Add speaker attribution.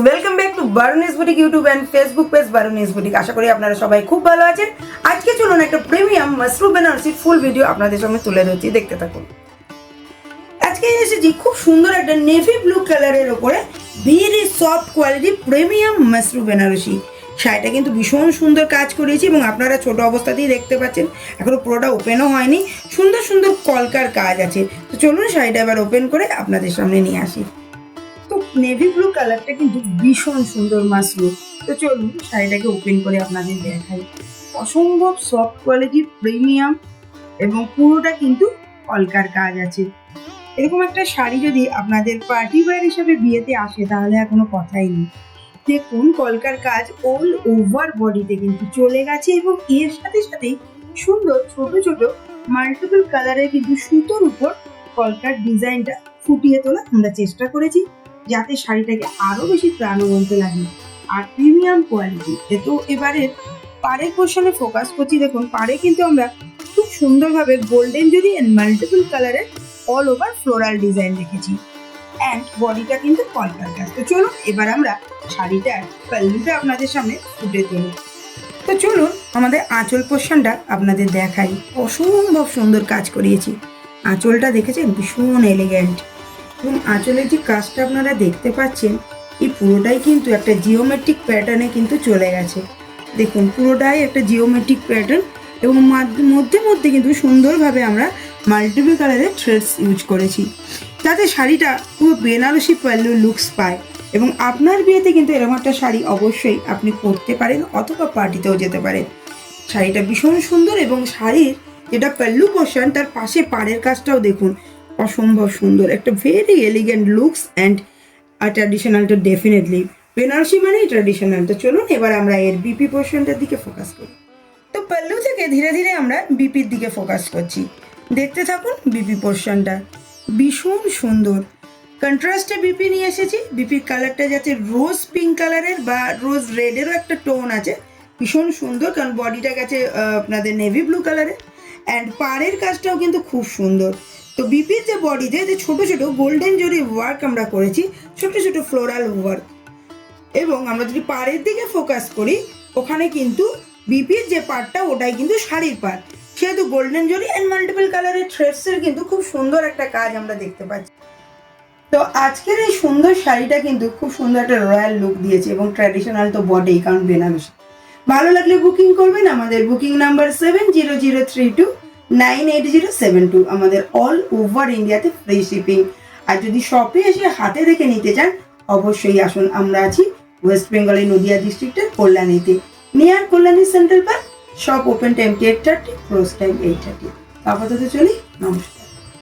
Speaker 1: Welcome back to Barunis boutique YouTube and Facebook page Barunis boutique. আশা করি আপনারা সবাই খুব ভালো আছেন। আজকে চলুন একটা premium mushroom Benarasi full video আপনাদের সামনে তুলে ধরছি, দেখতে থাকুন। আজকে এসেছি খুব সুন্দর একটা নেভি ব্লু কালারের উপরে very soft quality premium mushroom Banarasi. শাড়িটা কিন্তু ভীষণ সুন্দর কাজ করেছি এবং আপনারা ছোট অবস্থাতেই দেখতে পাচ্ছেন, এখনো পুরোটা ওপেনও হয়নি। সুন্দর সুন্দর কলকার কাজ আছে। তো চলুন শাড়িটা এবার ওপেন করে আপনাদের সামনে নিয়ে আসি। তো নেভি ব্লু কালারটা কিন্তু ভীষণ সুন্দর মাশরুম। তো চলুন শাড়িটাকে ওপেন করে আপনাদের দেখাই। অসম্ভব সফট কোয়ালিটি প্রিমিয়াম এবং পুরোটা কিন্তু কলকার কাজ আছে। এরকম একটা শাড়ি যদি আপনাদের পার্টি ওয়্যার হিসেবে বিয়েতে আসে তাহলে আর কোনো কথাই নেই। দেখুন কলকার কাজ অল ওভার বডিতে কিন্তু চলে গেছে এবং এর সাথে সাথেই সুন্দর ছোট ছোট মাল্টিপল কালারের কিন্তু সুতোর উপর কলকার ডিজাইনটা ফুটিয়ে তোলা আমরা চেষ্টা করেছি, যাতে শাড়িটাকে আরো বেশি প্রাণবন্ত লাগে আর প্রিমিয়াম কোয়ালিটি। তো এবারে পাড়ের পোর্শনে ফোকাস করছি। দেখুন পাড়ে কিন্তু আমরা খুব সুন্দরভাবে গোল্ডেন জরি এন্ড মাল্টিপল কালারের অল ওভার ফ্লোরাল ডিজাইন রেখেছি অ্যান্ড বডিটা কিন্তু কলকার কাজ। তো চলুন এবার আমরা শাড়িটার পাল্লুটা আপনাদের সামনে ফুটে তুলি। তো চলুন আমাদের আঁচল পোর্শনটা আপনাদের দেখাই। অসম্ভব সুন্দর কাজ করিয়েছি। আঁচলটা দেখেছেন ভীষণ এলিগেন্ট এবং আঁচলের যে কাজটা আপনারা দেখতে পাচ্ছেন এই পুরোটাই কিন্তু একটা জিওমেট্রিক প্যাটার্নে কিন্তু চলে গেছে। দেখুন পুরোটাই একটা জিওমেট্রিক প্যাটার্ন এবং মধ্যে মধ্যে কিন্তু সুন্দরভাবে আমরা মাল্টিপল কালারের থ্রেডস ইউজ করেছি, যাতে শাড়িটা পুরো বেনারসি পাল্লু লুকস পায়। এবং আপনার বিয়েতে কিন্তু এরকম একটা শাড়ি অবশ্যই আপনি পরতে পারেন অথবা পার্টিতেও যেতে পারেন। শাড়িটা ভীষণ সুন্দর এবং শাড়ির যেটা পাল্লু পোর্শন তার পাশে পাড়ের কাজটাও দেখুন অসম্ভব সুন্দর, একটা very elegant looks and traditional. তো ডেফিনেটলি বেনারসি মানেই ট্র্যাডিশনাল। তো চলুন এবার আমরা এর বিপি পোর্শনটার দিকে ফোকাস করি। তো পাল্লু থেকে ধীরে ধীরে আমরা বিপির দিকে ফোকাস করছি, দেখতে থাকুন। বিপি পোর্শনটা ভীষণ সুন্দর কন্ট্রাস্টে বিপি নিয়ে এসেছি। বিপির কালারটা যাচ্ছে রোজ পিঙ্ক কালারের বা রোজ রেডেরও একটা টোন আছে, ভীষণ সুন্দর। কারণ বডিটা গেছে আপনাদের নেভি ব্লু কালারের অ্যান্ড পাড়ের কাজটাও কিন্তু খুব সুন্দর। তো বিপির যে বডিতে যে ছোট ছোট গোল্ডেন জরি ওয়ার্ক আমরা করেছি, ছোট ছোট ফ্লোরাল ওয়ার্ক। এবং আমরা যদি পাড়ের দিকে ফোকাস করি ওখানে কিন্তু বিপির যে পার্টটা ওটাই কিন্তু শাড়ির পার্ট, সেহেতু গোল্ডেন জরি অ্যান্ড মাল্টিপল কালারের থ্রেডসের কিন্তু খুব সুন্দর একটা কাজ আমরা দেখতে পাচ্ছি। তো আজকের এই সুন্দর শাড়িটা কিন্তু খুব সুন্দর একটা রয়্যাল লুক দিয়েছে এবং ট্র্যাডিশনাল তো বটেই, কারণ বেনারসি। ভালো লাগলে বুকিং করবেন। আমাদের বুকিং নাম্বার 7003298072। আমাদের অল ওভার ইন্ডিয়াতে ফ্রি শিপিং। আর যদি শপে এসে হাতে দেখে নিতে চান অবশ্যই আসুন। আমরা আছি ওয়েস্ট বেঙ্গলের নদিয়া ডিস্ট্রিক্টের কল্যাণীতে, near Kalyani central park. Shop open time 8:30, close time 8:30। আপাতত চলি, নমস্কার।